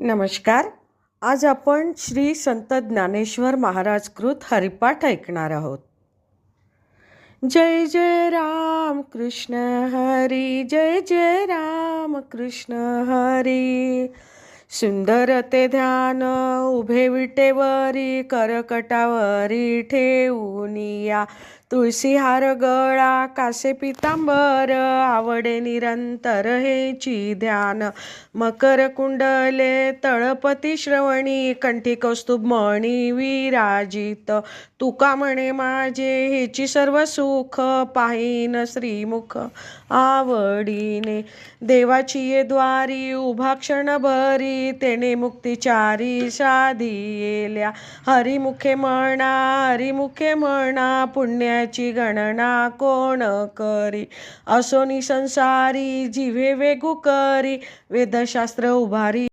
नमस्कार. आज आपण श्री संत ज्ञानेश्वर महाराज कृत हरिपाठ ऐकणार आहोत. जय जय राम कृष्ण हरी, जय जय राम कृष्ण हरी. सुंदर ते ध्यान उभे विटेवरी, करकटावरी ठेवूनिया. तुळसी हार गळा कासे पितांबर, आवडे निरंतर हेची ध्यान. मकर कुंडले तळपती श्रवणी, कंठी कौस्तुभ मणी विराजित. तुका म्हणे माझे हेची सर्व सुख, पाहीन श्रीमुख आवडीने. देवाची ये द्वारी उभा क्षणभरी, तेने मुक्तिचारी साधियेल्या. हरिमुखे म्हणा, हरिमुखे म्हणा, पुण्याची गणना कोण करी. असोनी संसारी जिव्हे वेगू करी, वेदशास्त्र उभारी